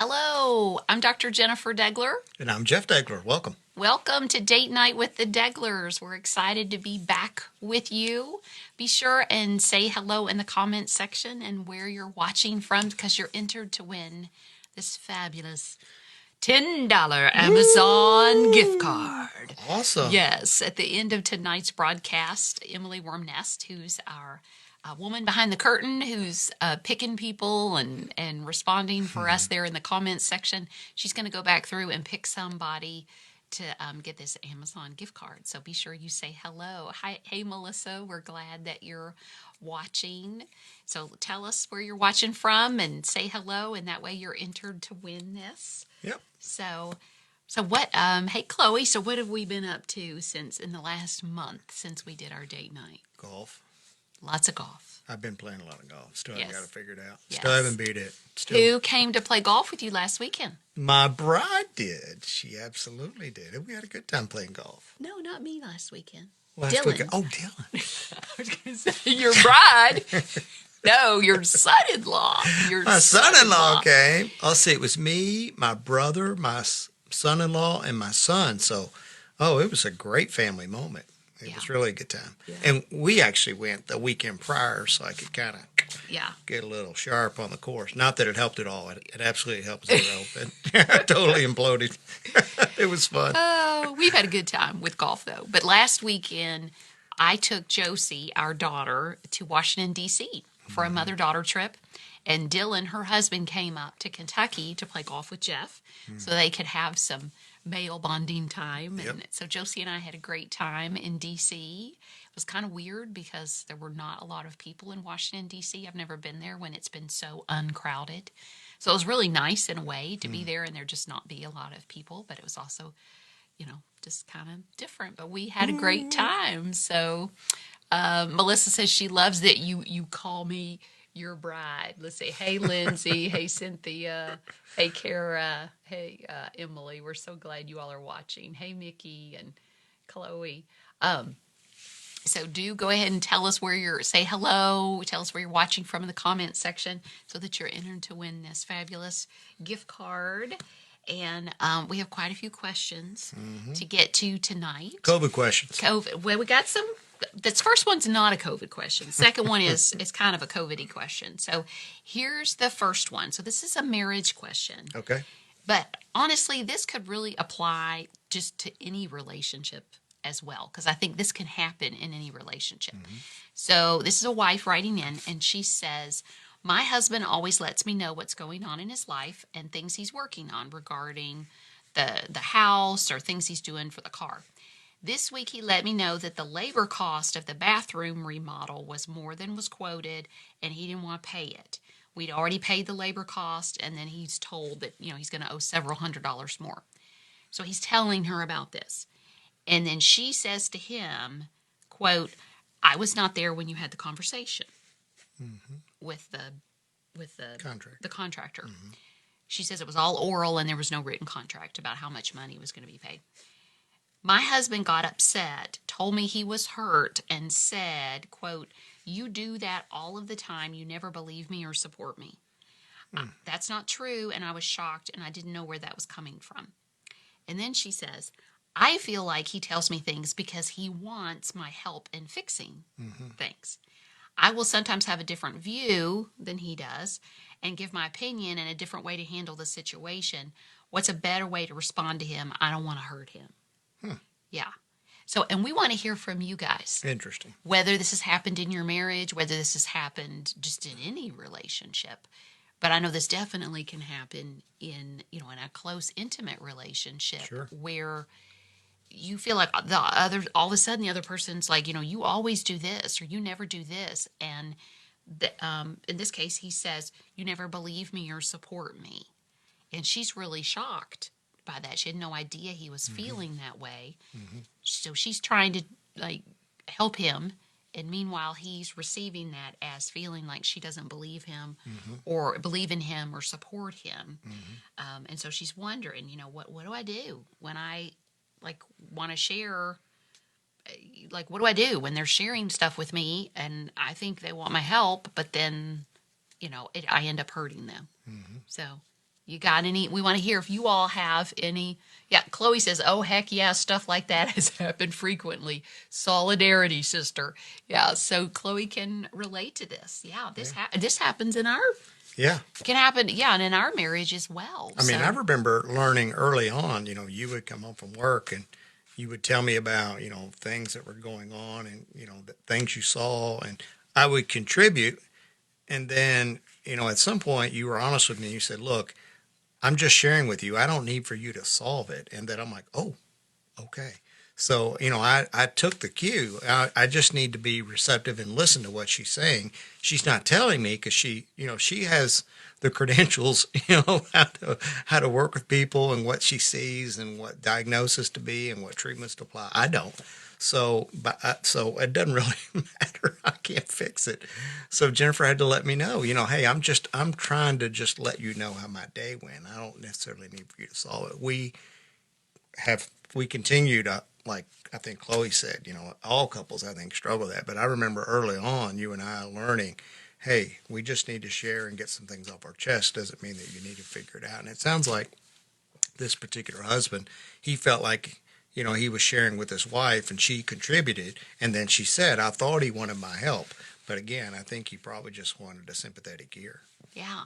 Hello, I'm Dr. Jennifer Degler. And I'm Jeff Degler. Welcome. Welcome to Date Night with the Deglers. We're excited to be back with you. Be sure and say hello in the comments section and where you're watching from because you're entered to win this fabulous $10 Amazon gift card. Awesome. Yes, at the end of tonight's broadcast, Emily Wormnest, who's our woman behind the curtain, who's picking people and responding for us there in the comments section, she's going to go back through and pick somebody to get this Amazon gift card. So be sure you say hello. Hi, hey Melissa, we're glad that you're watching. So tell us where you're watching from and say hello, and that way you're entered to win this. Yep. So what? Hey Chloe. So what have we been up to since in the last month since we did our date night? Golf. Lots of golf. I've been playing a lot of golf. Still haven't got it figured out. Yes. Still haven't beat it. Who came to play golf with you last weekend? My bride did. She absolutely did. And we had a good time playing golf. No, not me last weekend. Last Dylan. weekend. Oh, Dylan. I was going to say your bride. No, your son-in-law. My son-in-law came. I'll see. It was me, my brother, my son-in-law, and my son. So, it was a great family moment. It was really a good time. Yeah. And we actually went the weekend prior so I could kind of get a little sharp on the course. Not that it helped at all. It absolutely helped zero. But totally imploded. It was fun. Oh, we've had a good time with golf, though. But last weekend, I took Josie, our daughter, to Washington, D.C. for a mother-daughter trip. And Dylan, her husband, came up to Kentucky to play golf with Jeff so they could have some male bonding time. And so Josie and I had a great time in D.C. It was kind of weird because there were not a lot of people in Washington, D.C. I've never been there when it's been so uncrowded. So it was really nice in a way to be there and there just not be a lot of people. But it was also, just kind of different. But we had a great time. So Melissa says she loves that you call me your bride. Let's say, hey, Lindsay. Hey, Cynthia. Hey, Kara. Hey, Emily. We're so glad you all are watching. Hey, Mickey and Chloe. So do go ahead and tell us say hello. Tell us where you're watching from in the comments section so that you're entered to win this fabulous gift card. And we have quite a few questions to get to tonight. COVID questions. COVID. Well, we got some. This first one's not a COVID question. Second one is kind of a COVID-y question. So here's the first one. So this is a marriage question. Okay. But honestly, this could really apply just to any relationship as well, because I think this can happen in any relationship. So this is a wife writing in, and she says, my husband always lets me know what's going on in his life and things he's working on regarding the house or things he's doing for the car. This week, he let me know that the labor cost of the bathroom remodel was more than was quoted, and he didn't want to pay it. We'd already paid the labor cost, and then he's told that, he's going to owe several $100s more. So he's telling her about this. And then she says to him, quote, I was not there when you had the conversation with the contractor. She says it was all oral and there was no written contract about how much money was going to be paid. My husband got upset, told me he was hurt, and said, quote, you do that all of the time. You never believe me or support me. That's not true, and I was shocked, and I didn't know where that was coming from. And then she says, I feel like he tells me things because he wants my help in fixing things. I will sometimes have a different view than he does and give my opinion and a different way to handle the situation. What's a better way to respond to him? I don't want to hurt him. Yeah. So, and we want to hear from you guys. Interesting. Whether this has happened in your marriage, whether this has happened just in any relationship. But I know this definitely can happen in a close, intimate relationship where you feel like all of a sudden the other person's like, you always do this or you never do this. And in this case, he says, you never believe me or support me. And she's really shocked by that. She had no idea he was feeling that way. So she's trying to help him, and meanwhile he's receiving that as feeling like she doesn't believe him or believe in him or support him. And so she's wondering, what do I do when I want to share? What do I do when they're sharing stuff with me and I think they want my help, but then I end up hurting them. So You got any? We want to hear if you all have any. Yeah, Chloe says, "Oh heck yeah, stuff like that has happened frequently." Solidarity, sister. Yeah, so Chloe can relate to this. Yeah, this happens in our Yeah. can happen. Yeah, and in our marriage as well. I mean, So I remember learning early on, you would come home from work and you would tell me about, things that were going on and, the things you saw, and I would contribute. And then, at some point you were honest with me. You said, look, I'm just sharing with you. I don't need for you to solve it. And then I'm like, oh, okay. So, I took the cue. I just need to be receptive and listen to what she's saying. She's not telling me because she has the credentials, how to work with people and what she sees and what diagnosis to be and what treatments to apply. I don't. So it doesn't really matter. I can't fix it. So Jennifer had to let me know, hey, I'm trying to just let you know how my day went. I don't necessarily need for you to solve it. We continue to, like I think Chloe said, all couples I think struggle with that. But I remember early on, you and I learning, hey, we just need to share and get some things off our chest. Doesn't mean that you need to figure it out. And it sounds like this particular husband, he felt like, he was sharing with his wife and she contributed. And then she said, I thought he wanted my help. But again, I think he probably just wanted a sympathetic ear. yeah,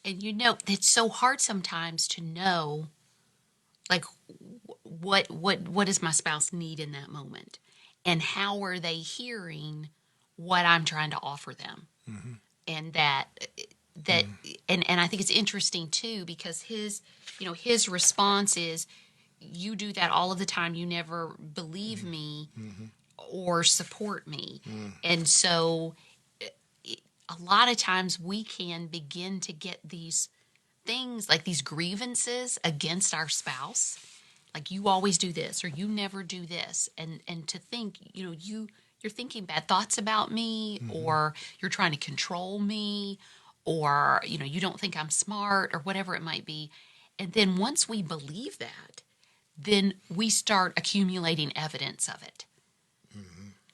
and it's so hard sometimes to know, like, what does my spouse need in that moment, and how are they hearing what I'm trying to offer them, and that and I think it's interesting too because his response is, you do that all of the time, you never believe me or support me. And so a lot of times we can begin to get these things, like these grievances against our spouse, like, you always do this or you never do this, and to think, you're thinking bad thoughts about me, or you're trying to control me, or you don't think I'm smart, or whatever it might be. And then once we believe that, then we start accumulating evidence of it.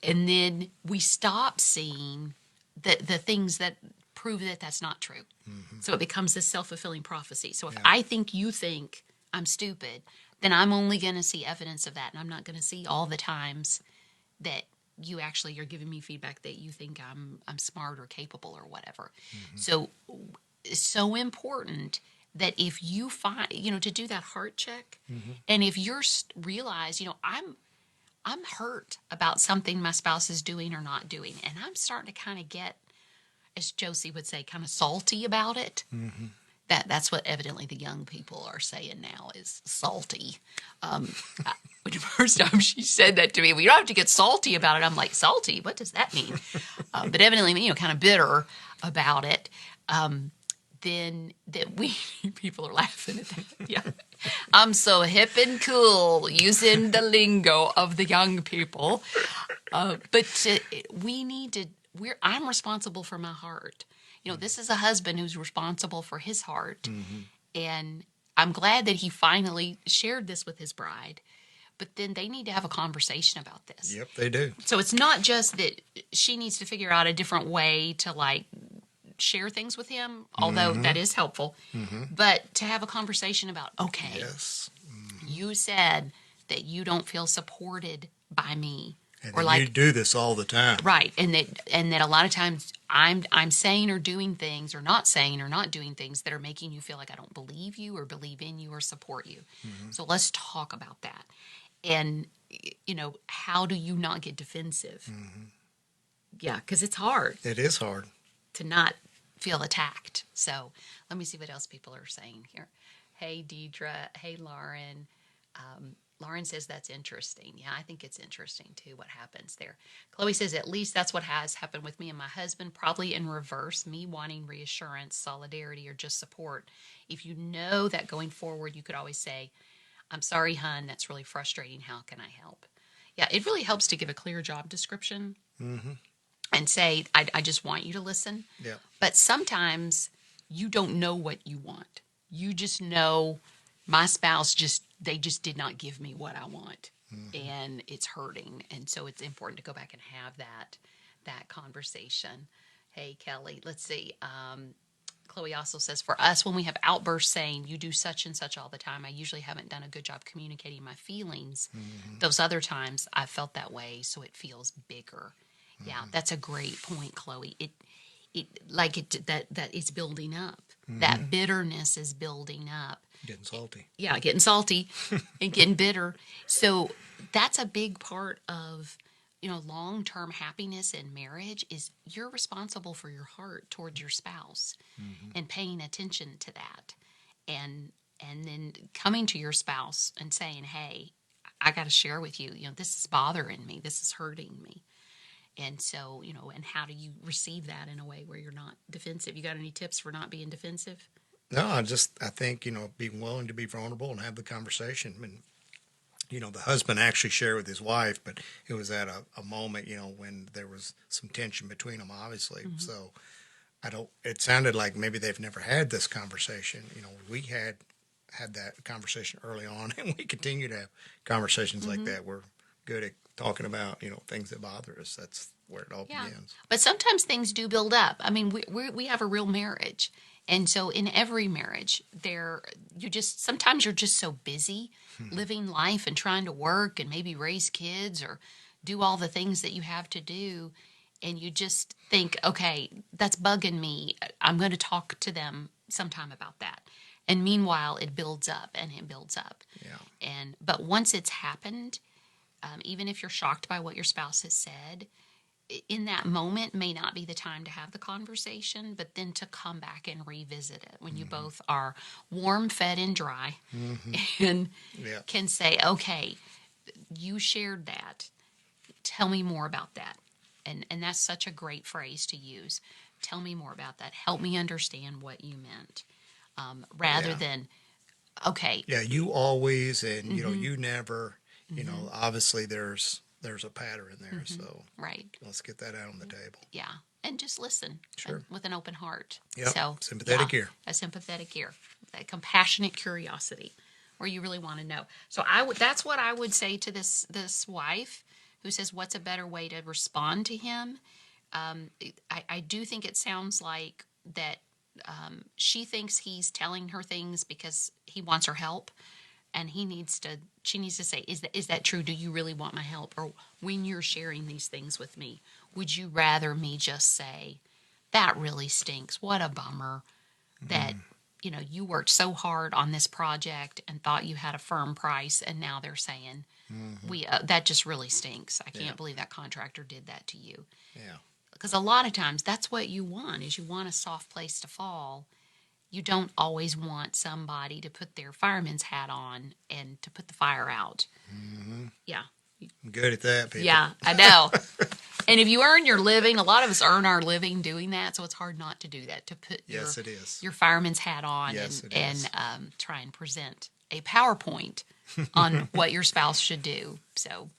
And then we stop seeing the things that prove that that's not true. So it becomes this self-fulfilling prophecy. So if I think you think I'm stupid, then I'm only going to see evidence of that. And I'm not going to see all the times that you're giving me feedback that you think I'm smart or capable or whatever. So it's so important that if you find, to do that heart check, and if you're realize, I'm hurt about something my spouse is doing or not doing, and I'm starting to kind of get, as Josie would say, kind of salty about it. That's what evidently the young people are saying now is salty. When the first time she said that to me, well, you don't have to get salty about it. I'm like, salty? What does that mean? But evidently, kind of bitter about it. Then that people are laughing at that. Yeah, I'm so hip and cool using the lingo of the young people. We need to. I'm responsible for my heart. This is a husband who's responsible for his heart, and I'm glad that he finally shared this with his bride. But then they need to have a conversation about this. Yep, they do. So it's not just that she needs to figure out a different way to share things with him, although that is helpful, but to have a conversation about, okay, yes, you said that you don't feel supported by me, and or you do this all the time, right? And that a lot of times I'm saying or doing things, or not saying or not doing things that are making you feel like I don't believe you or believe in you or support you. So let's talk about that. And how do you not get defensive? Yeah, because it's hard. It is hard To not feel attacked. So let me see what else people are saying here. Hey, Deidre. Hey, Lauren. Lauren says that's interesting. Yeah, I think it's interesting too what happens there. Chloe says at least that's what has happened with me and my husband, probably in reverse, me wanting reassurance, solidarity, or just support. If you know that going forward, you could always say, I'm sorry, hun, that's really frustrating. How can I help? Yeah, it really helps to give a clear job description. And say, I just want you to listen. Yeah. But sometimes you don't know what you want. You just know my spouse they just did not give me what I want. And it's hurting. And so it's important to go back and have that conversation. Hey, Kelly, let's see. Chloe also says, for us, when we have outbursts saying, you do such and such all the time, I usually haven't done a good job communicating my feelings. Those other times I felt that way, so it feels bigger. Yeah, that's a great point, Chloe. That it's building up. That bitterness is building up. Getting salty. Yeah, getting salty and getting bitter. So that's a big part of, long-term happiness in marriage is you're responsible for your heart towards your spouse and paying attention to that. And then coming to your spouse and saying, hey, I got to share with you, this is bothering me. This is hurting me. And so, and how do you receive that in a way where you're not defensive? You got any tips for not being defensive? No, I think, being willing to be vulnerable and have the conversation. And, the husband actually shared with his wife, but it was at a moment, when there was some tension between them, obviously. So it sounded like maybe they've never had this conversation. We had that conversation early on, and we continue to have conversations like that. We're good at talking about, things that bother us. That's where it all begins. But sometimes things do build up. I mean, we have a real marriage. And so in every marriage, sometimes you're just so busy living life and trying to work and maybe raise kids or do all the things that you have to do. And you just think, okay, that's bugging me. I'm going to talk to them sometime about that. And meanwhile, it builds up and it builds up. Yeah. But once it's happened, even if you're shocked by what your spouse has said, in that moment may not be the time to have the conversation, but then to come back and revisit it when you both are warm, fed, and dry and can say, okay, you shared that. Tell me more about that. And that's such a great phrase to use. Tell me more about that. Help me understand what you meant. Rather than, okay. Yeah, you always, and, you never, obviously there's a pattern there. So right. Let's get that out on the table. Yeah. And just listen. Sure. With an open heart. Yep. So, Sympathetic ear. A sympathetic ear. That compassionate curiosity where you really want to know. So that's what I would say to this wife who says, what's a better way to respond to him? I do think it sounds like that she thinks he's telling her things because he wants her help. And she needs to say, is that true? Do you really want my help? Or when you're sharing these things with me, would you rather me just say, that really stinks. What a bummer that, you worked so hard on this project and thought you had a firm price. And now they're saying, that just really stinks. I can't believe that contractor did that to you. Yeah. Because a lot of times that's what you want, is you want a soft place to fall. You don't always want somebody to put their fireman's hat on and to put the fire out. Yeah. I'm good at that, people. Yeah, I know. And if you earn your living, a lot of us earn our living doing that, so it's hard not to do that, to put your fireman's hat on and try and present a PowerPoint on what your spouse should do. So,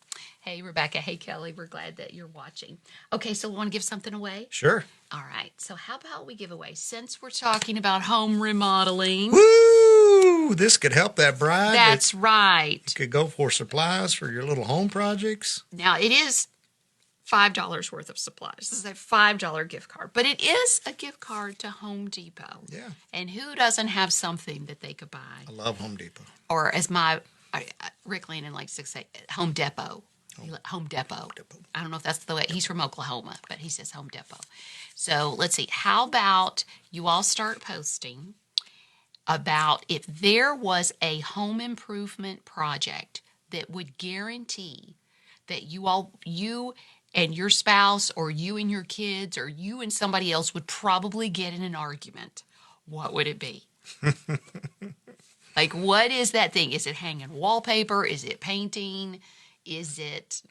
hey, Rebecca. Hey, Kelly. We're glad that you're watching. Okay, so we want to give something away? Sure. All right. So how about we give away, since we're talking about home remodeling. Woo! This could help that bride. That's right. You could go for supplies for your little home projects. Now, it is $5 worth of supplies. This is a $5 gift card, but it is a gift card to Home Depot. Yeah. And who doesn't have something that they could buy? I love Home Depot. Or as Rick Landon likes to say, Home Depot. Home Depot. I don't know if that's the way. He's from Oklahoma, but he says Home Depot. So let's see. How about you all start posting about if there was a home improvement project that would guarantee that you and your spouse, or you and your kids, or you and somebody else would probably get in an argument. What would it be? Like, what is that thing? Is it hanging wallpaper? Is it painting? Is it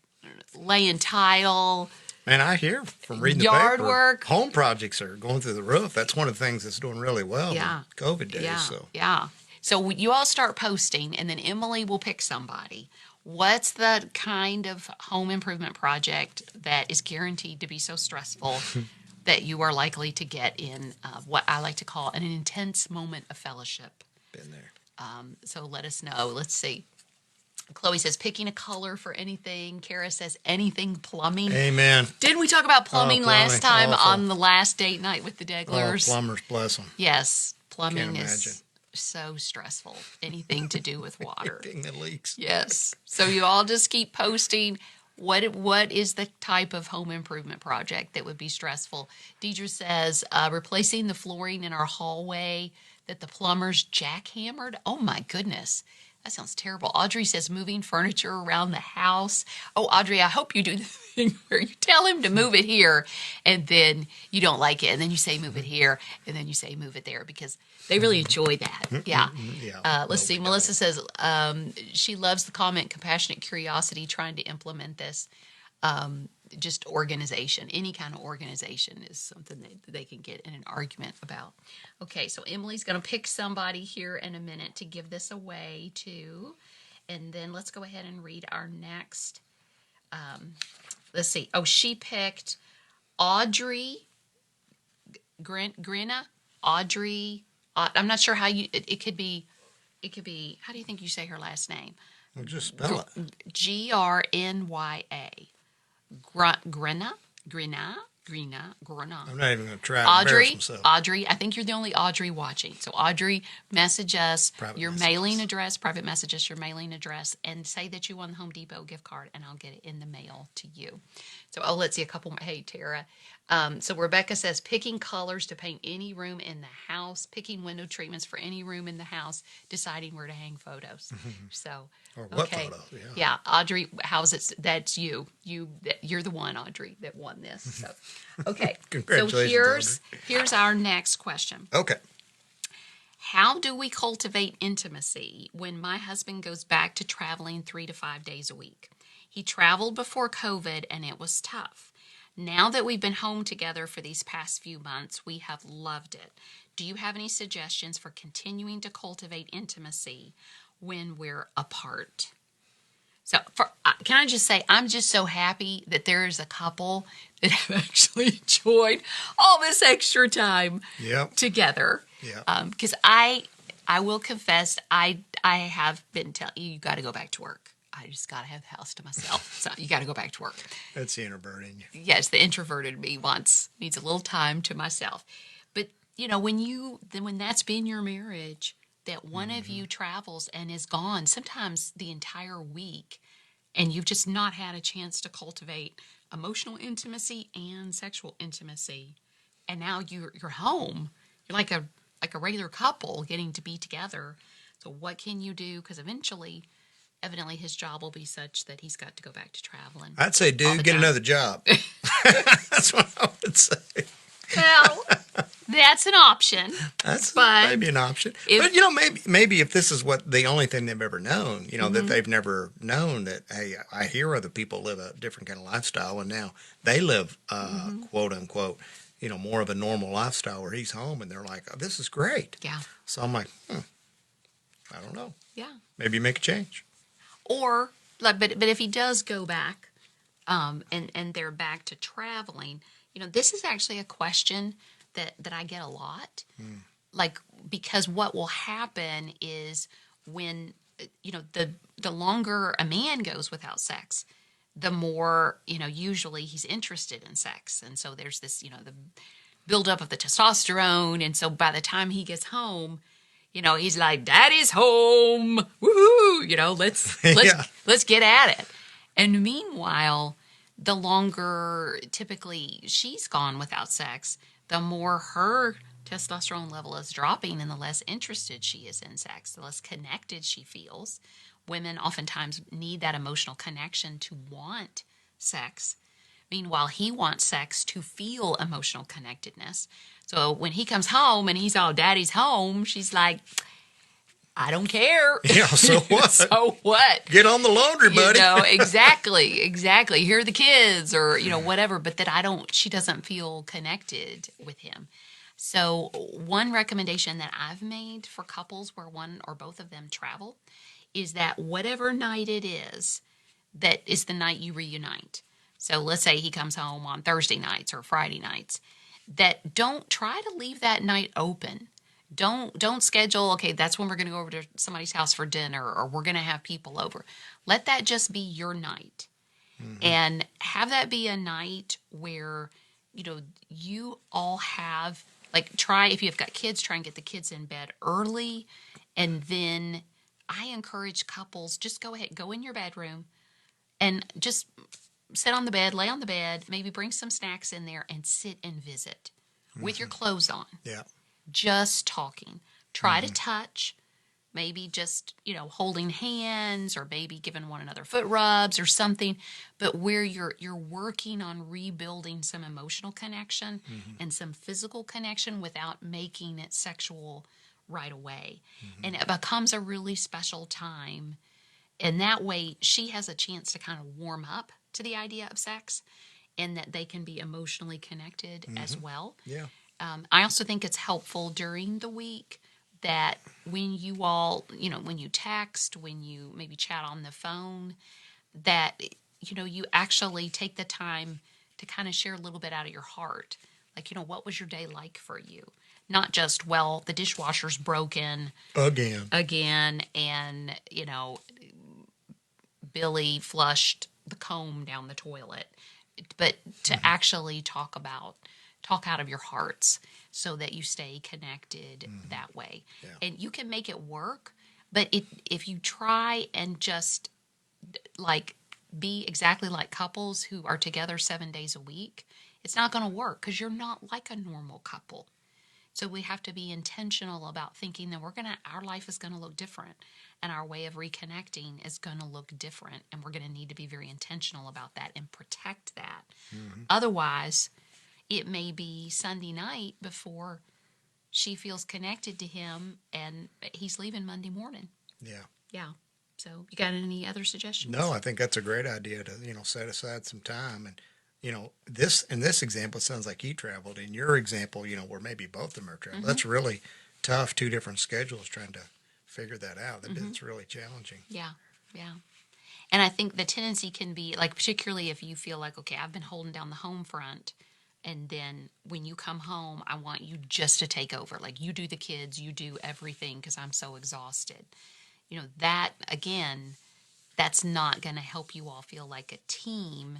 laying tile? Man, I hear from reading the yard paper, work? home projects are going through the roof. That's one of the things that's doing really well in COVID days. Yeah. So you all start posting, and then Emily will pick somebody. What's the kind of home improvement project that is guaranteed to be so stressful that you are likely to get in what I like to call an intense moment of fellowship? Been there. So let us know. Let's see. Chloe says picking a color for anything. Kara says anything plumbing. Amen. Didn't we talk about plumbing last time awful. on the last date night with the Deglers? Plumbers, bless them. Yes, plumbing Can't imagine. is so stressful. Anything to do with water. Anything that leaks. Yes. So you all just keep posting what is the type of home improvement project that would be stressful. Deidre says replacing the flooring in our hallway that the plumbers jackhammered. Oh my goodness. That sounds terrible. Audrey says moving furniture around the house. Oh, Audrey, I hope you do the thing where you tell him to move it here and then you don't like it. And then you say move it here and then you say move it there because they really enjoy that. Yeah. Let's see. Melissa says she loves the comment compassionate curiosity trying to implement this. Just organization, any kind of organization is something that they can get in an argument about. Okay, so Emily's going to pick somebody here in a minute to give this away to. And then let's go ahead and read our next. Let's see. Oh, she picked Audrey Grina. Audrey. I'm not sure how it could be. It could be, how do you think you say her last name? Well, just spell it. Grnya. Grina. I'm not even going to try to embarrass myself. Audrey, I think you're the only Audrey watching. So Audrey, message us mailing address, private message us your mailing address, and say that you won the Home Depot gift card, and I'll get it in the mail to you. So, let's see a couple more. Hey, Tara. So Rebecca says picking colors to paint any room in the house, picking window treatments for any room in the house, deciding where to hang photos. So, or what photo? Yeah, Audrey, how's it? That's you. You're the one, Audrey, that won this. So, okay. Congratulations, so here's our next question. Okay. How do we cultivate intimacy when my husband goes back to traveling 3 to 5 days a week? He traveled before COVID and it was tough. Now that we've been home together for these past few months, we have loved it. Do you have any suggestions for continuing to cultivate intimacy when we're apart? So can I just say, I'm just so happy that there is a couple that have actually enjoyed all this extra time together. Yeah. Because I will confess, I have been telling you got to go back to work. I just got to have the house to myself. So you got to go back to work. That's the introvert in you. Yes, the introverted me needs a little time to myself. But, when that's been your marriage, that one of you travels and is gone sometimes the entire week, and you've just not had a chance to cultivate emotional intimacy and sexual intimacy. And now you're home. You're like a regular couple getting to be together. So what can you do? Because evidently his job will be such that he's got to go back to traveling. I'd say, dude, get another job. That's what I would say. Well, that's an option. That's maybe an option. But, maybe if this is the only thing they've ever known, that they've never known that, hey, I hear other people live a different kind of lifestyle, and now they live, quote unquote, more of a normal lifestyle where he's home, and they're like, oh, this is great. Yeah. So I'm like, I don't know. Yeah. Maybe make a change. Or, but if he does go back, and they're back to traveling, this is actually a question that I get a lot. Because what will happen is when, the longer a man goes without sex, the more, usually he's interested in sex. And so there's this, the buildup of the testosterone. And so by the time he gets home, he's like, Daddy's home. Woohoo! Let's get at it. And meanwhile, the longer typically she's gone without sex, the more her testosterone level is dropping and the less interested she is in sex, the less connected she feels. Women oftentimes need that emotional connection to want sex. Meanwhile, he wants sex to feel emotional connectedness. So when he comes home and he's all, Daddy's home, she's like, I don't care. Yeah, so what? So what? Get on the laundry, buddy. Exactly. Here are the kids or, whatever, but she doesn't feel connected with him. So one recommendation that I've made for couples where one or both of them travel is that whatever night it is, that is the night you reunite. So let's say he comes home on Thursday nights or Friday nights, that don't try to leave that night open. Don't schedule, okay, that's when we're going to go over to somebody's house for dinner or we're going to have people over. Let that just be your night. And have that be a night where, you all have, like, try, if you've got kids, try and get the kids in bed early. And then I encourage couples, just go ahead, go in your bedroom and just sit on the bed, lay on the bed, maybe bring some snacks in there and sit and visit with your clothes on, Yeah. just talking. Try to touch, maybe just, holding hands or maybe giving one another foot rubs or something, but where you're working on rebuilding some emotional connection and some physical connection without making it sexual right away. And it becomes a really special time. And that way she has a chance to kind of warm up to the idea of sex and that they can be emotionally connected as well. Yeah. I also think it's helpful during the week that when you all, when you text, when you maybe chat on the phone, that, you actually take the time to kind of share a little bit out of your heart. Like, what was your day like for you? Not just, well, the dishwasher's broken again, and, Billy flushed the comb down the toilet, but to actually talk out of your hearts so that you stay connected that way. Yeah. And you can make it work, but if you try and just like be exactly like couples who are together 7 days a week, it's not going to work because you're not like a normal couple. So we have to be intentional about thinking that our life is going to look different and our way of reconnecting is going to look different. And we're going to need to be very intentional about that and protect that. Otherwise, it may be Sunday night before she feels connected to him and he's leaving Monday morning. Yeah. Yeah. So you got any other suggestions? No, I think that's a great idea to, set aside some time. And, in this example, it sounds like you traveled. In your example, where maybe both of them are traveling, that's really tough. Two different schedules trying to figure that out. It's really challenging. Yeah. Yeah. And I think the tendency can be, like, particularly if you feel like, okay, I've been holding down the home front, and then when you come home, I want you just to take over. Like, you do the kids, you do everything because I'm so exhausted. That, again, that's not going to help you all feel like a team.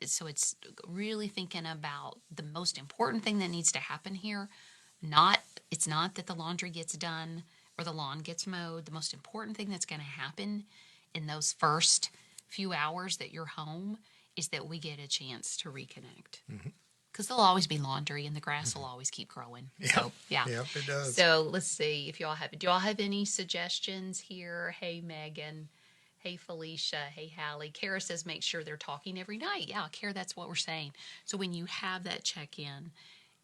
So it's really thinking about the most important thing that needs to happen here. It's not that the laundry gets done or the lawn gets mowed. The most important thing that's going to happen in those first few hours that you're home is that we get a chance to reconnect. Because there'll always be laundry and the grass will always keep growing. Yeah. So, yeah. Yep, it does. So let's see if do y'all have any suggestions here? Hey, Megan. Hey, Felicia. Hey, Hallie. Kara says make sure they're talking every night. Yeah, Kara, that's what we're saying. So when you have that check-in,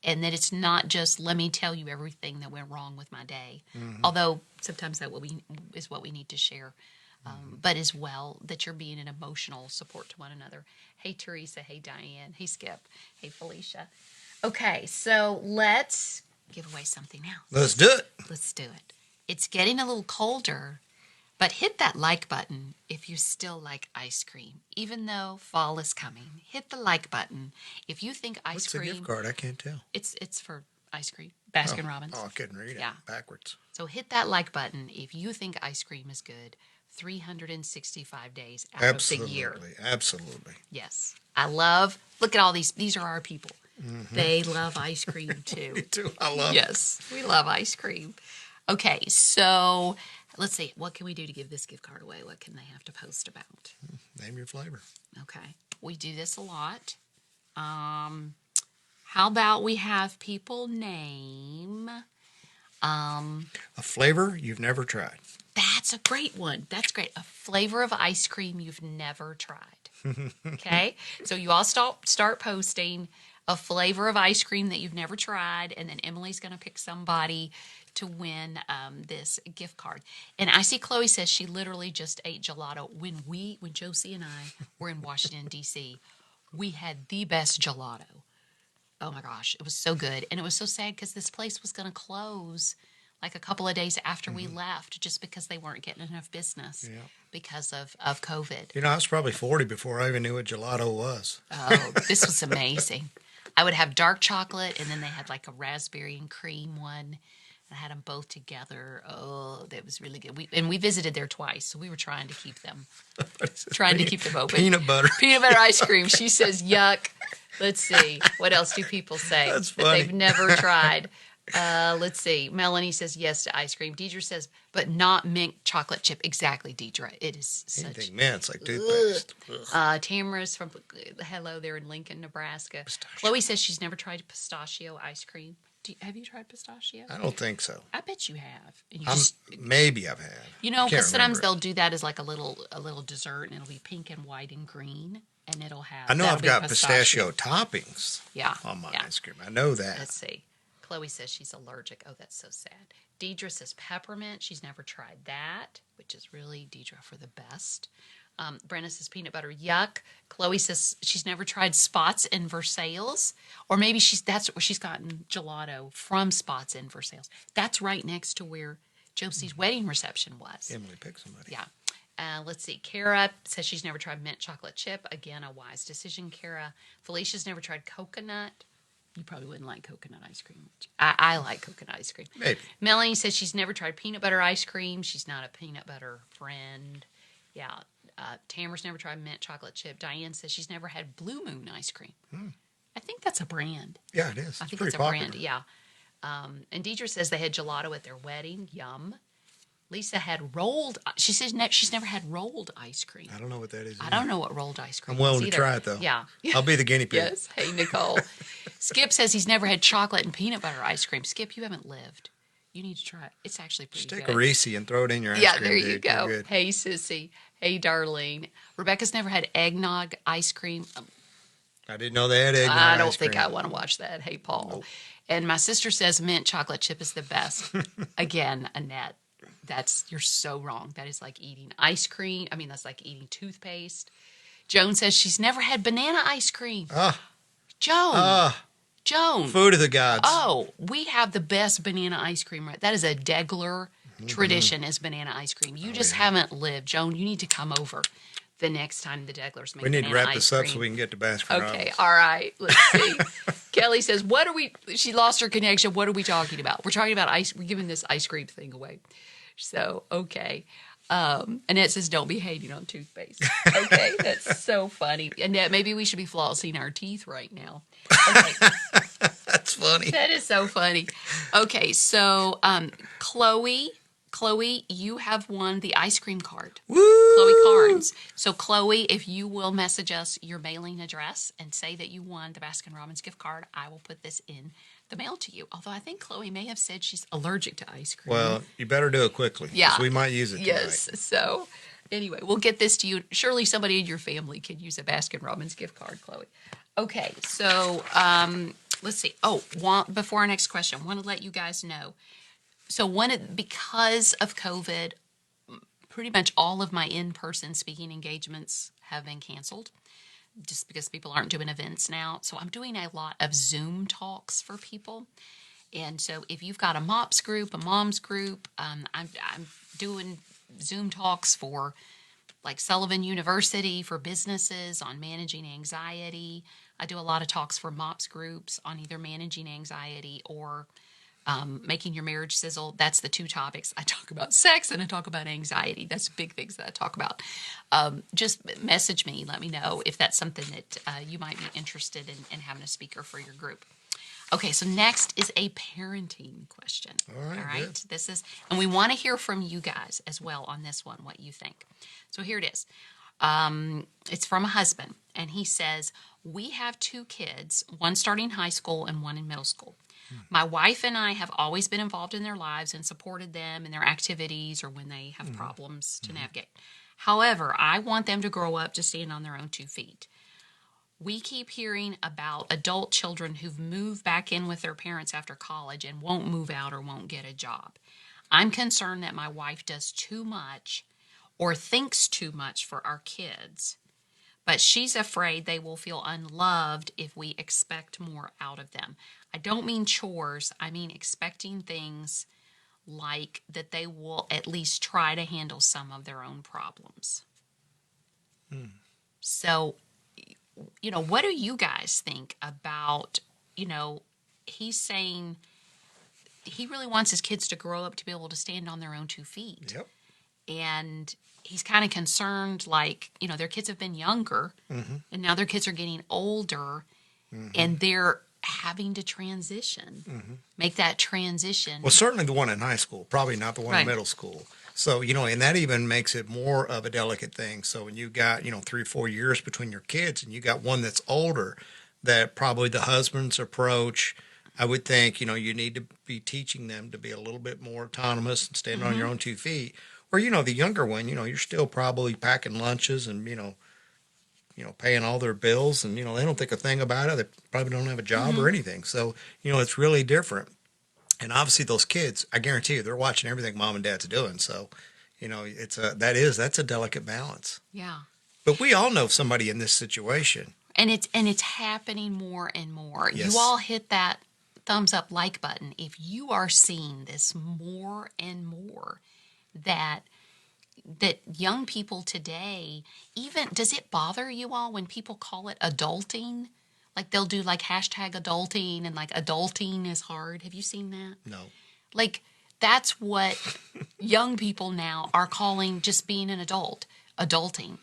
and that it's not just let me tell you everything that went wrong with my day, although sometimes that is what we need to share, but as well that you're being an emotional support to one another. Hey, Teresa. Hey, Diane. Hey, Skip. Hey, Felicia. Okay, so let's give away something else. Let's do it. Let's do it. It's getting a little colder. But hit that like button if you still like ice cream. Even though fall is coming, hit the like button. If you think ice cream... What's the gift card? I can't tell. It's for ice cream. Baskin Robbins. Oh, I couldn't read it. Yeah. Backwards. So hit that like button if you think ice cream is good 365 days out Absolutely. of the year. Absolutely. Yes. Look at all these. These are our people. They love ice cream too. Me too. I love it. Yes, we love ice cream. Okay, so... let's see. What can we do to give this gift card away? What can they have to post about? Name your flavor. Okay. We do this a lot. How about we have people name... a flavor you've never tried. That's a great one. That's great. A flavor of ice cream you've never tried. Okay? So you all start posting a flavor of ice cream that you've never tried, and then Emily's going to pick somebody to win this gift card. And I see Chloe says she literally just ate gelato. When Josie and I were in Washington, D.C., we had the best gelato. Oh my gosh, it was so good. And it was so sad because this place was going to close like a couple of days after we left just because they weren't getting enough business because of COVID. I was probably 40 before I even knew what gelato was. Oh, this was amazing. I would have dark chocolate, and then they had like a raspberry and cream one. and had them both together. Oh, that was really good. We visited there twice, so we were trying to keep them open. Peanut butter. Peanut butter ice cream. She says, yuck. Let's see. What else do people say That's that funny. they've never tried? Let's see. Melanie says yes to ice cream. Deidre says, but not mint chocolate chip. Exactly, Deidre. It is such. Anything mint's like toothpaste. Tamara's from hello there in Lincoln, Nebraska. Pistachio. Chloe says she's never tried pistachio ice cream. Have you tried pistachio? I don't think so. I bet you have. And you Maybe I've had. because sometimes remember they'll do that as like a little dessert, and it'll be pink and white and green, and it'll have. I know that'll I've be got pistachio toppings. Yeah, On my yeah. ice cream. I know that. Let's see. Chloe says she's allergic. Oh, that's so sad. Deidre says peppermint. She's never tried that, which is really Deidre for the best. Brenna says peanut butter. Yuck. Chloe says she's never tried Spots in Versailles, or maybe that's where she's gotten gelato from Spots in Versailles. That's right next to where Josie's wedding reception was. Emily picked somebody. Yeah. Let's see. Kara says she's never tried mint chocolate chip. Again, a wise decision, Kara. Felicia's never tried coconut. You probably wouldn't like coconut ice cream. I like coconut ice cream. Maybe. Melanie says she's never tried peanut butter ice cream. She's not a peanut butter friend. Yeah. Tamara's never tried mint chocolate chip. Diane says she's never had Blue Moon ice cream. I think that's a brand. Yeah, it is. I think pretty it's a popular. brand. Yeah. And Deidre says they had gelato at their wedding. Yum. Lisa had rolled. She says she's never had rolled ice cream. I don't know what that is. I don't know what rolled ice cream I'm willing is to either. try it, though. Yeah. I'll be the guinea pig. Yes. Hey, Nicole. Skip says he's never had chocolate and peanut butter ice cream. Skip, you haven't lived. You need to try it. It's actually pretty Just take good. a Reese and throw it in your ice Yeah, cream. there you dude. You're go. good. Hey, Sissy. Hey, Darlene. Rebecca's never had eggnog ice cream. I didn't know they had eggnog I don't ice think cream. I want to watch that. Hey, Paul. Nope. And my sister says mint chocolate chip is the best. Again, Annette, you're so wrong. That is like eating ice cream. I mean, that's like eating toothpaste. Joan says she's never had banana ice cream. Joan. Food of the gods. Oh, we have the best banana ice cream. Right, that is a Degler tradition. Is banana ice cream. You just haven't lived, Joan. You need to come over the next time the Deglers make. We need to wrap ice this up cream. so we can get to Baskin Robbins. Okay, all right. Let's see. Kelly says, "What are we?" She lost her connection. What are we talking about? We're talking about ice. We're giving this ice cream thing away. So okay. Annette says, "Don't be hating on toothpaste." Okay, that's so funny. Annette, maybe we should be flossing our teeth right now. Okay. That's funny. That is so funny. Okay, so Chloe, you have won the ice cream card. Woo! Chloe Carnes. So Chloe, if you will message us your mailing address and say that you won the Baskin Robbins gift card, I will put this in the mail to you. Although I think Chloe may have said she's allergic to ice cream. Well, you better do it quickly. 'Cause Yeah. we might use it tonight. Yes. So anyway, we'll get this to you. Surely somebody in your family could use a Baskin Robbins gift card, Chloe. Okay, so let's see. Oh, before our next question, I want to let you guys know. So because of COVID, pretty much all of my in-person speaking engagements have been canceled just because people aren't doing events now. So I'm doing a lot of Zoom talks for people. And so if you've got a MOPS group, a moms group, I'm doing Zoom talks for like Sullivan University for businesses on managing anxiety. I do a lot of talks for MOPS groups on either managing anxiety or making your marriage sizzle. That's the two topics. I talk about sex and I talk about anxiety. That's big things that I talk about. Just message me. Let me know if that's something that you might be interested in having a speaker for your group. Okay, so next is a parenting question. All right. Good. This is, and we want to hear from you guys as well on this one, what you think. So here it is. It's from a husband, and he says, "We have two kids, one starting high school and one in middle school. My wife and I have always been involved in their lives and supported them in their activities or when they have problems to navigate. However, I want them to grow up to stand on their own 2 feet. We keep hearing about adult children who've moved back in with their parents after college and won't move out or won't get a job. I'm concerned that my wife does too much or thinks too much for our kids, but she's afraid they will feel unloved if we expect more out of them. I don't mean chores, I mean expecting things like that they will at least try to handle some of their own problems." So, what do you guys think about, he's saying he really wants his kids to grow up to be able to stand on their own 2 feet. Yep. And he's kind of concerned, like, their kids have been younger, and now their kids are getting older, and they're having to transition, make that transition. Well, certainly the one in high school, probably not the one in Right. middle school. So, and that even makes it more of a delicate thing. So when you got, 3 or 4 years between your kids and you got one that's older, that probably the husband's approach, I would think, you need to be teaching them to be a little bit more autonomous and stand on your own 2 feet. Or, the younger one, you're still probably packing lunches and, paying all their bills, and, they don't think a thing about it. They probably don't have a job or anything. So, it's really different. And obviously those kids, I guarantee you, they're watching everything mom and dad's doing. So, that's a delicate balance. Yeah. But we all know somebody in this situation. And it's happening more and more. Yes. You all hit that thumbs up like button if you are seeing this more and more, that young people today, even, does it bother you all when people call it adulting? Like they'll do like hashtag adulting, and like adulting is hard. Have you seen that? No. Like that's what young people now are calling just being an adult, adulting.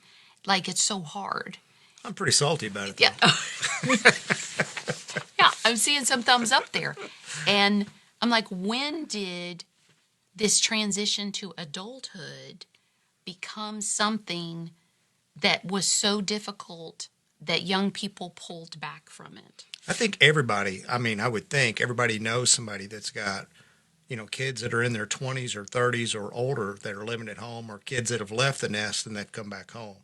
Like it's so hard. I'm pretty salty about it, though. Yeah. Yeah, I'm seeing some thumbs up there. And I'm like, when did this transition to adulthood become something that was so difficult that young people pulled back from it? I think I would think everybody knows somebody that's got, kids that are in their 20s or 30s or older that are living at home, or kids that have left the nest and they've come back home.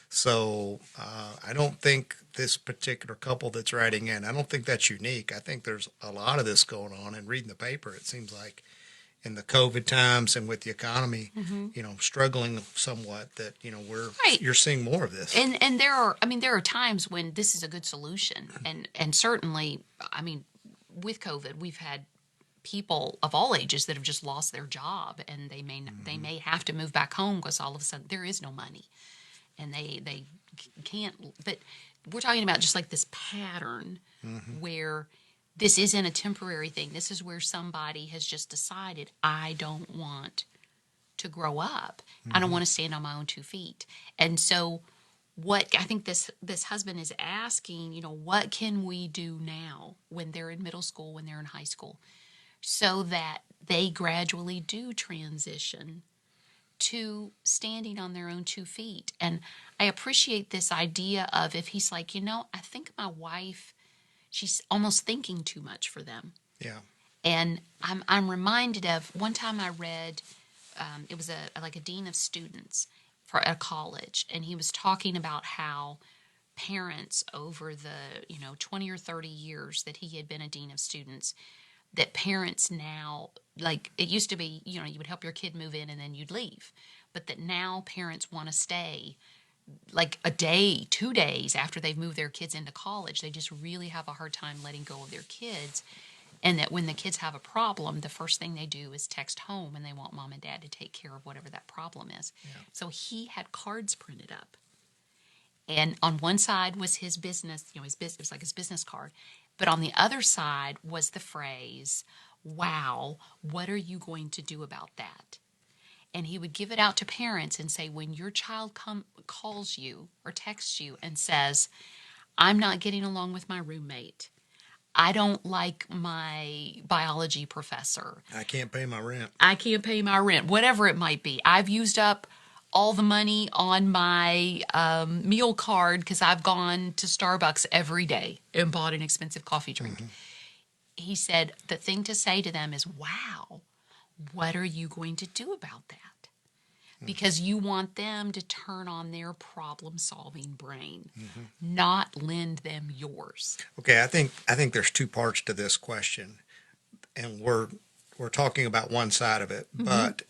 So I don't think this particular couple that's writing in, I don't think that's unique. I think there's a lot of this going on. And reading the paper, it seems like in the COVID times and with the economy, struggling somewhat, that, Right. you're seeing more of this. And there are times when this is a good solution. And certainly, with COVID, we've had people of all ages that have just lost their job, and they may have to move back home because all of a sudden there is no money. And they can't, but we're talking about just like this pattern where this isn't a temporary thing. This is where somebody has just decided, I don't want to grow up. I don't want to stand on my own 2 feet. And so what I think this husband is asking, what can we do now when they're in middle school, when they're in high school, so that they gradually do transition to standing on their own 2 feet. And I appreciate this idea of, if he's like, I think my wife, she's almost thinking too much for them. Yeah. And I'm reminded of one time I read, it was a dean of students for a college, and he was talking about how parents over the 20 or 30 years that he had been a dean of students, that parents now, like it used to be, you would help your kid move in and then you'd leave. But that now parents want to stay like a day, 2 days after they've moved their kids into college. They just really have a hard time letting go of their kids. And that when the kids have a problem, the first thing they do is text home, and they want mom and dad to take care of whatever that problem is. Yeah. So he had cards printed up. And on one side was his business, it was like his business card. But on the other side was the phrase, wow, what are you going to do about that? And he would give it out to parents and say, when your child calls you or texts you and says, I'm not getting along with my roommate, I don't like my biology professor, I can't pay my rent, whatever it might be, I've used up all the money on my meal card because I've gone to Starbucks every day and bought an expensive coffee drink. He said the thing to say to them is, wow, what are you going to do about that? Because you want them to turn on their problem-solving brain, not lend them yours. Okay, I think there's two parts to this question, and we're talking about one side of it,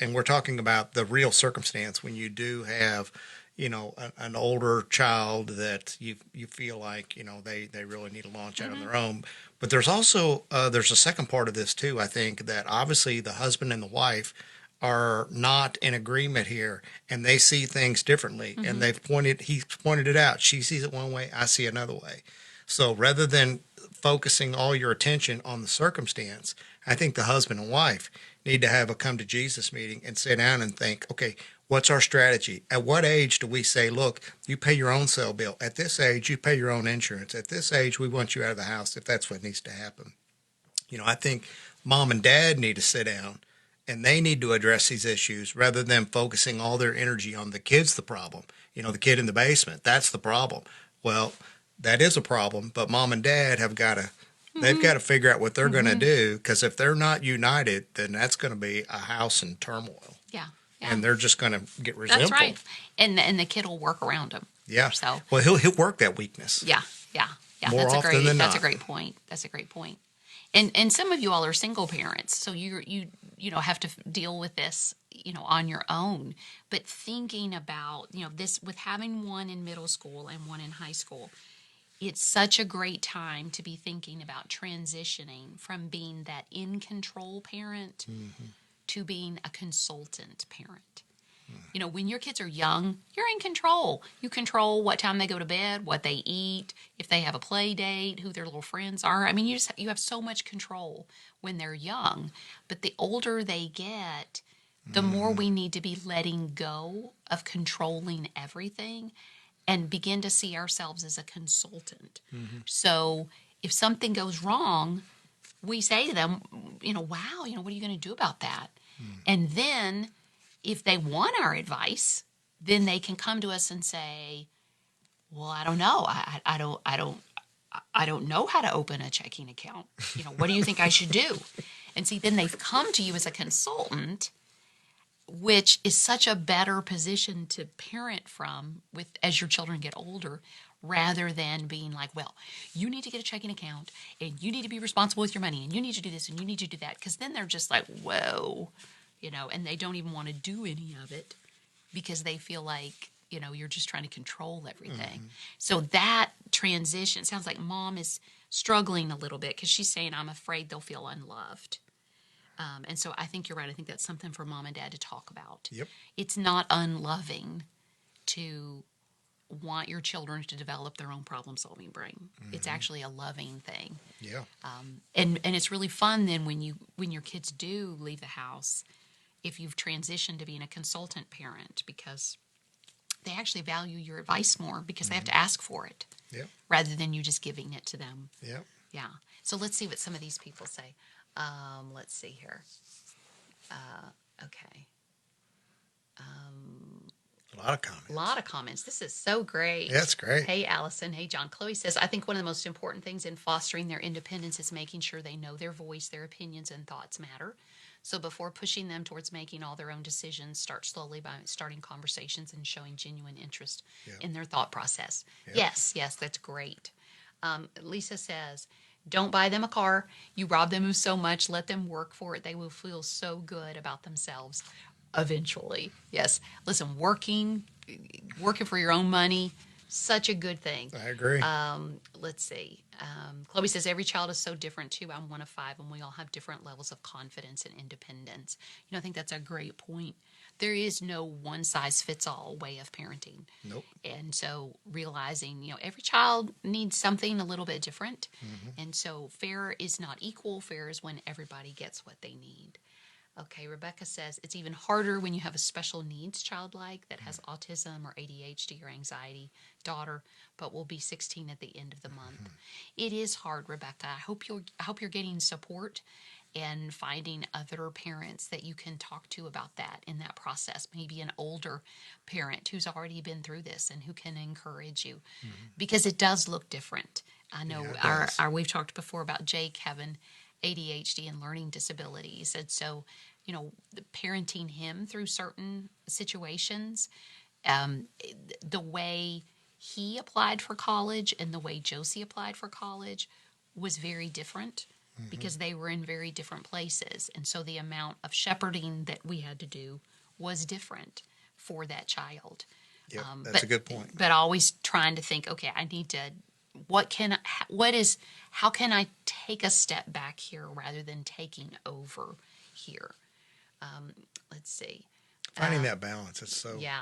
and we're talking about the real circumstance when you do have, an older child that you feel like they really need to launch out on their own. But there's also there's a second part of this too. I think that obviously the husband and the wife are not in agreement here, and they see things differently, and he's pointed it out. She sees it one way, I see another way. So rather than focusing all your attention on the circumstance, I think the husband and wife need to have a come to Jesus meeting and sit down and think, okay, what's our strategy? At what age do we say, look, you pay your own cell bill. At this age, you pay your own insurance. At this age, we want you out of the house if that's what needs to happen. I think mom and dad need to sit down and they need to address these issues rather than focusing all their energy on the kid's the problem. The kid in the basement, that's the problem. Well, that is a problem, but mom and dad have got to they've got to figure out what they're going to do, because if they're not united, then that's going to be a house in turmoil. Yeah. And they're just going to get resentful. That's right. And the kid will work around them. Yeah. So well, he'll work that weakness. Yeah. More often than that's not. a great point. That's a great point. And some of you all are single parents, so you have to deal with this on your own. But thinking about this, with having one in middle school and one in high school, it's such a great time to be thinking about transitioning from being that in control parent to being a consultant parent. When your kids are young, you're in control. You control what time they go to bed, what they eat, if they have a play date, who their little friends are. I mean, you have so much control when they're young. But the older they get, the more we need to be letting go of controlling everything and begin to see ourselves as a consultant. So if something goes wrong, we say to them, wow, what are you going to do about that? And then if they want our advice, then they can come to us and say, well, I don't know. I don't know how to open a checking account. What do you think I should do? And see, then they've come to you as a consultant, which is such a better position to parent from as your children get older, rather than being like, well, you need to get a checking account and you need to be responsible with your money and you need to do this and you need to do that. Because then they're just like, whoa, and they don't even want to do any of it because they feel like, you're just trying to control everything. So that transition, sounds like mom is struggling a little bit because she's saying, I'm afraid they'll feel unloved. And so I think you're right. I think that's something for mom and dad to talk about. Yep. It's not unloving to want your children to develop their own problem-solving brain. It's actually a loving thing. Yeah. And it's really fun then when your kids do leave the house, if you've transitioned to being a consultant parent, because they actually value your advice more because they have to ask for it. Yep. Rather than you just giving it to them. Yep. Yeah. So let's see what some of these people say. Let's see here. Okay. A lot of comments. A lot of comments. This is so great. Yeah, it's great. Hey, Allison. Hey, John. Chloe says, I think one of the most important things in fostering their independence is making sure they know their voice, their opinions, and thoughts matter. So before pushing them towards making all their own decisions, start slowly by starting conversations and showing genuine interest in their thought process. Yeah. Yes, that's great. Lisa says, don't buy them a car. You rob them of so much. Let them work for it. They will feel so good about themselves eventually. Yes. Listen, working for your own money, such a good thing. I agree. Let's see. Chloe says, every child is so different too. I'm one of 5 and we all have different levels of confidence and independence. I think that's a great point. There is no one size fits all way of parenting. Nope. And so realizing, every child needs something a little bit different. And so fair is not equal. Fair is when everybody gets what they need. Okay, Rebecca says, it's even harder when you have a special needs child that has autism or ADHD or anxiety, daughter, but will be 16 at the end of the month. It is hard, Rebecca. I hope you're getting support and finding other parents that you can talk to about that in that process. Maybe an older parent who's already been through this and who can encourage you, because it does look different. I know we've talked before about Jake having ADHD and learning disabilities. And so, parenting him through certain situations, the way he applied for college and the way Josie applied for college was very different because they were in very different places. And so the amount of shepherding that we had to do was different for that child. Yeah, that's a good point. But always trying to think, okay, I need to, how can I take a step back here rather than taking over here? Let's see. Finding that balance is so. Yeah.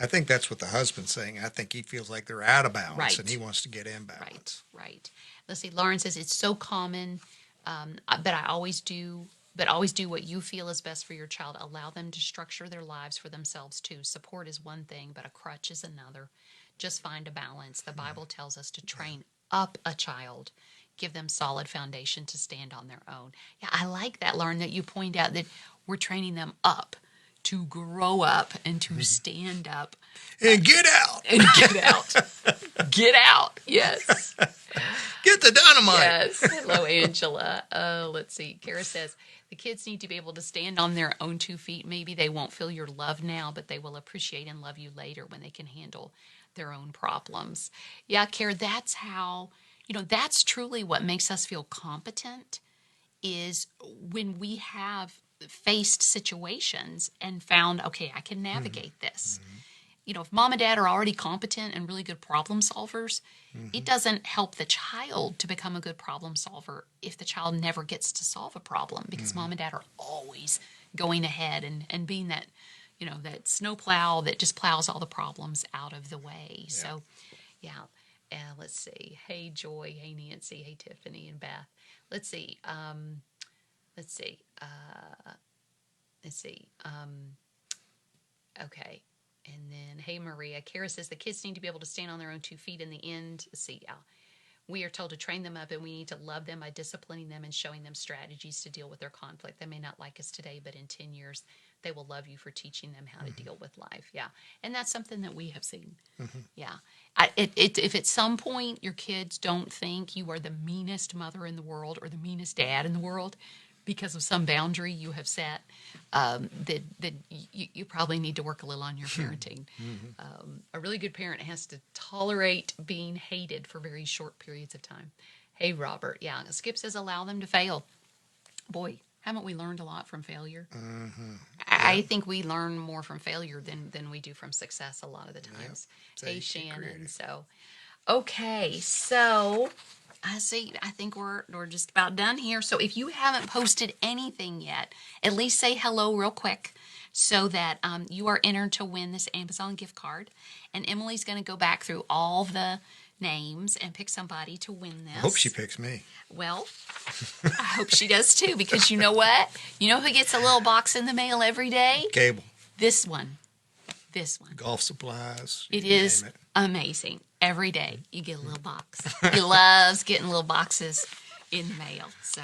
I think that's what the husband's saying. I think he feels like they're out of balance Right. and he wants to get in balance. Right. Let's see. Lauren says it's so common But I always do. But always do what you feel is best for your child. Allow them to structure their lives for themselves too. Support is one thing, but a crutch is another. Just find a balance. The Bible tells us to train up a child, give them solid foundation to stand on their own. Yeah, I like that, Lauren, that you point out that we're training them up to grow up and to stand up And get out. and get out. Get out. Yes. Get the dynamite. Yes. Hello, Angela. Let's see. Kara says, the kids need to be able to stand on their own 2 feet. Maybe they won't feel your love now, but they will appreciate and love you later when they can handle their own problems. Yeah, Kara, that's how, that's truly what makes us feel competent is when we have faced situations and found, okay, I can navigate this. If mom and dad are already competent and really good problem solvers, it doesn't help the child to become a good problem solver if the child never gets to solve a problem because mom and dad are always going ahead and being that, that snowplow that just plows all the problems out of the way. Yeah. So, yeah. Let's see. Hey, Joy. Hey, Nancy. Hey, Tiffany and Beth. Let's see. Okay. And then, hey, Maria. Kara says the kids need to be able to stand on their own 2 feet in the end. Let's see. We are told to train them up and we need to love them by disciplining them and showing them strategies to deal with their conflict. They may not like us today, but in 10 years, they will love you for teaching them how to deal with life. Yeah. And that's something that we have seen. Yeah. If at some point your kids don't think you are the meanest mother in the world or the meanest dad in the world, because of some boundary you have set, that you probably need to work a little on your parenting. A really good parent has to tolerate being hated for very short periods of time. Hey, Robert. Yeah, Skip says allow them to fail. Boy, haven't we learned a lot from failure? I think we learn more from failure than we do from success a lot of the times. Hey, Shannon. So, okay, so... I see. I think we're just about done here. So if you haven't posted anything yet, at least say hello real quick so that you are entered to win this Amazon gift card. And Emily's going to go back through all the names and pick somebody to win this. I hope she picks me. Well, I hope she does too, because you know what? You know who gets a little box in the mail every day? Cable. This one. Golf supplies. It is amazing. Every day you get a little box. He loves getting little boxes in the mail. So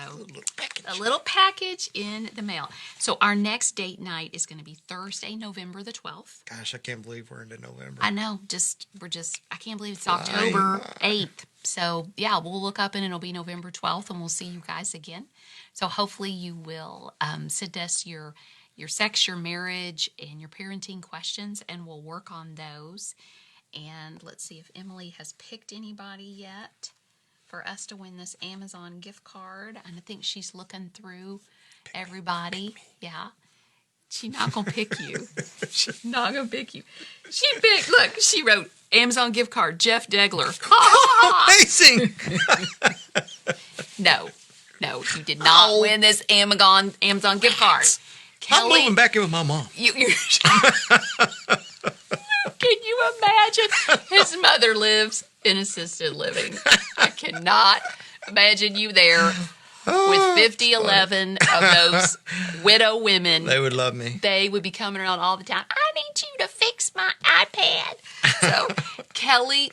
a little package in the mail. So our next date night is going to be Thursday, November the 12th. Gosh, I can't believe we're into November. I know. I can't believe it's October 8th. So yeah, we'll look up and it'll be November 12th and we'll see you guys again. So hopefully you will send us your sex, your marriage, and your parenting questions, and we'll work on those. And let's see if Emily has picked anybody yet for us to win this Amazon gift card. And I think she's looking through everybody. Yeah. She's not going to pick you. She's not going to pick you. She wrote Amazon gift card, Jeff Degler. Amazing. No, you did not win this Amazon gift card. Kelly, I'm moving back in with my mom. Can you imagine? His mother lives in assisted living. I cannot imagine you there with 11 of those widow women. They would love me. They would be coming around all the time. I need you to fix my iPad. So, Kelly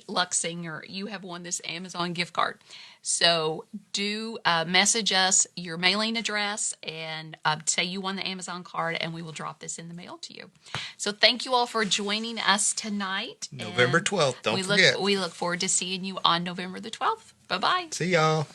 Luxinger, you have won this Amazon gift card. So do message us your mailing address and say you won the Amazon card, and we will drop this in the mail to you. So thank you all for joining us tonight. November 12th, don't forget. We look forward to seeing you on November the 12th. Bye-bye. See y'all.